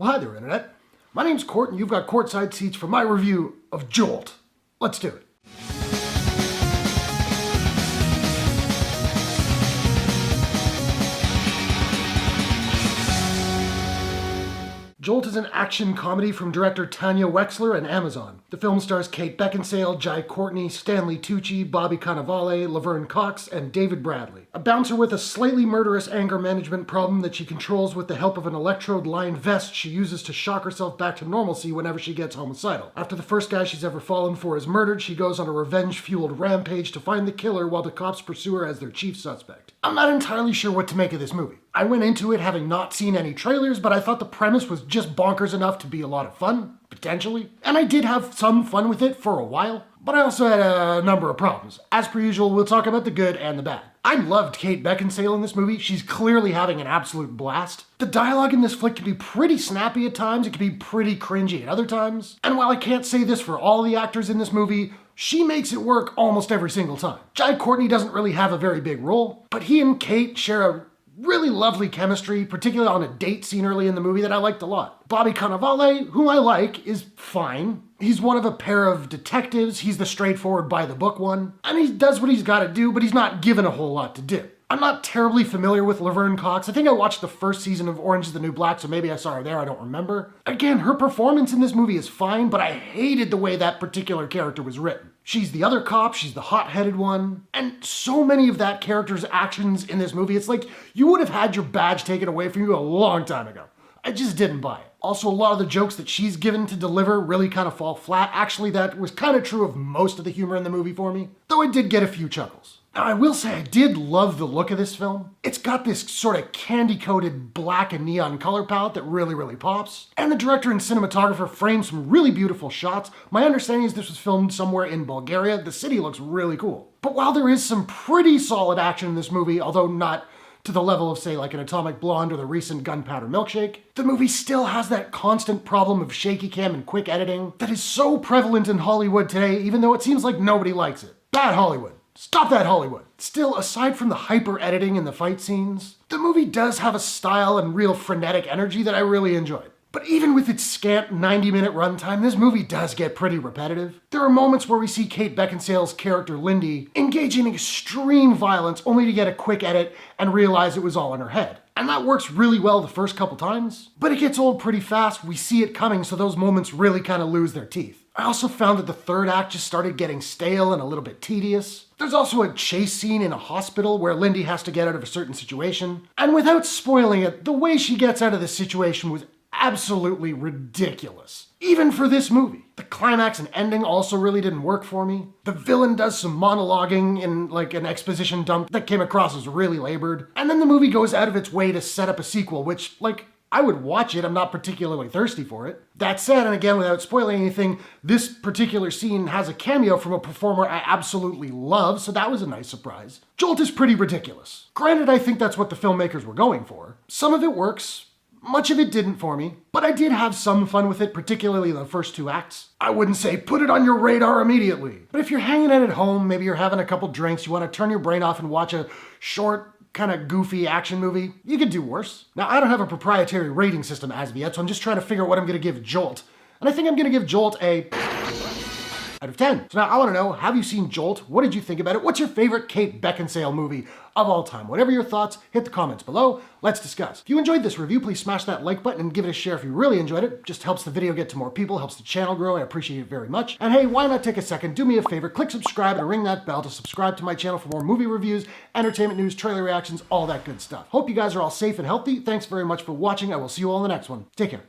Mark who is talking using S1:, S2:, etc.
S1: Well, hi there, Internet. My name's Court, and you've got courtside seats for my review of Jolt. Let's do it. Jolt is an action comedy from director Tanya Wexler and Amazon. The film stars Kate Beckinsale, Jai Courtney, Stanley Tucci, Bobby Cannavale, Laverne Cox, and David Bradley. A bouncer with a slightly murderous anger management problem that she controls with the help of an electrode-lined vest she uses to shock herself back to normalcy whenever she gets homicidal. After the first guy she's ever fallen for is murdered, she goes on a revenge-fueled rampage to find the killer while the cops pursue her as their chief suspect. I'm not entirely sure what to make of this movie. I went into it having not seen any trailers, but I thought the premise was just bonkers enough to be a lot of fun, potentially. And I did have some fun with it for a while, but I also had a number of problems. As per usual, we'll talk about the good and the bad. I loved Kate Beckinsale in this movie. She's clearly having an absolute blast. The dialogue in this flick can be pretty snappy at times, it can be pretty cringy at other times. And while I can't say this for all the actors in this movie, she makes it work almost every single time. Jai Courtney doesn't really have a very big role, but he and Kate share a really lovely chemistry, particularly on a date scene early in the movie that I liked a lot. Bobby Cannavale, who I like, is fine. He's one of a pair of detectives. He's the straightforward by the book one. And he does what he's got to do, but he's not given a whole lot to do. I'm not terribly familiar with Laverne Cox. I think I watched the first season of Orange is the New Black, so maybe I saw her there, I don't remember. Again, her performance in this movie is fine, but I hated the way that particular character was written. She's the other cop, she's the hot-headed one, and so many of that character's actions in this movie, it's like you would have had your badge taken away from you a long time ago. I just didn't buy it. Also, a lot of the jokes that she's given to deliver really kind of fall flat. Actually, that was kind of true of most of the humor in the movie for me, though I did get a few chuckles. Now, I will say I did love the look of this film. It's got this sort of candy-coated black and neon color palette that really pops. And the director and cinematographer framed some really beautiful shots. My understanding is this was filmed somewhere in Bulgaria. The city looks really cool. But while there is some pretty solid action in this movie, although not to the level of, say, like an Atomic Blonde or the recent Gunpowder Milkshake, the movie still has that constant problem of shaky cam and quick editing that is so prevalent in Hollywood today, even though it seems like nobody likes it. Bad Hollywood. Stop that, Hollywood. Still, aside from the hyper editing in the fight scenes, the movie does have a style and real frenetic energy that I really enjoyed. But even with its scant 90-minute runtime, this movie does get pretty repetitive. There are moments where we see Kate Beckinsale's character, Lindy, engage in extreme violence only to get a quick edit and realize it was all in her head. And that works really well the first couple times, but it gets old pretty fast. We see it coming, so those moments really kind of lose their teeth. I also found that the third act just started getting stale and a little bit tedious. There's also a chase scene in a hospital where Lindy has to get out of a certain situation. And without spoiling it, the way she gets out of this situation was absolutely ridiculous. Even for this movie. The climax and ending also really didn't work for me. The villain does some monologuing in like an exposition dump that came across as really labored. And then the movie goes out of its way to set up a sequel, which, like, I would watch it, I'm not particularly thirsty for it. That said, and again, without spoiling anything, this particular scene has a cameo from a performer I absolutely love, so that was a nice surprise. Jolt is pretty ridiculous. Granted, I think that's what the filmmakers were going for. Some of it works, much of it didn't for me, but I did have some fun with it, particularly the first two acts. I wouldn't say put it on your radar immediately, but if you're hanging out at home, maybe you're having a couple drinks, you want to turn your brain off and watch a short, kind of goofy action movie, you could do worse. Now, I don't have a proprietary rating system as of yet, so I'm just trying to figure out what I'm going to give Jolt. And I think I'm going to give Jolt a out of 10. So now I want to know, have you seen Jolt? What did you think about it? What's your favorite Kate Beckinsale movie of all time? Whatever your thoughts, hit the comments below. Let's discuss. If you enjoyed this review, please smash that like button and give it a share if you really enjoyed it. Just helps the video get to more people, helps the channel grow. I appreciate it very much. And hey, why not take a second, do me a favor, click subscribe and ring that bell to subscribe to my channel for more movie reviews, entertainment news, trailer reactions, all that good stuff. Hope you guys are all safe and healthy. Thanks very much for watching. I will see you all in the next one. Take care.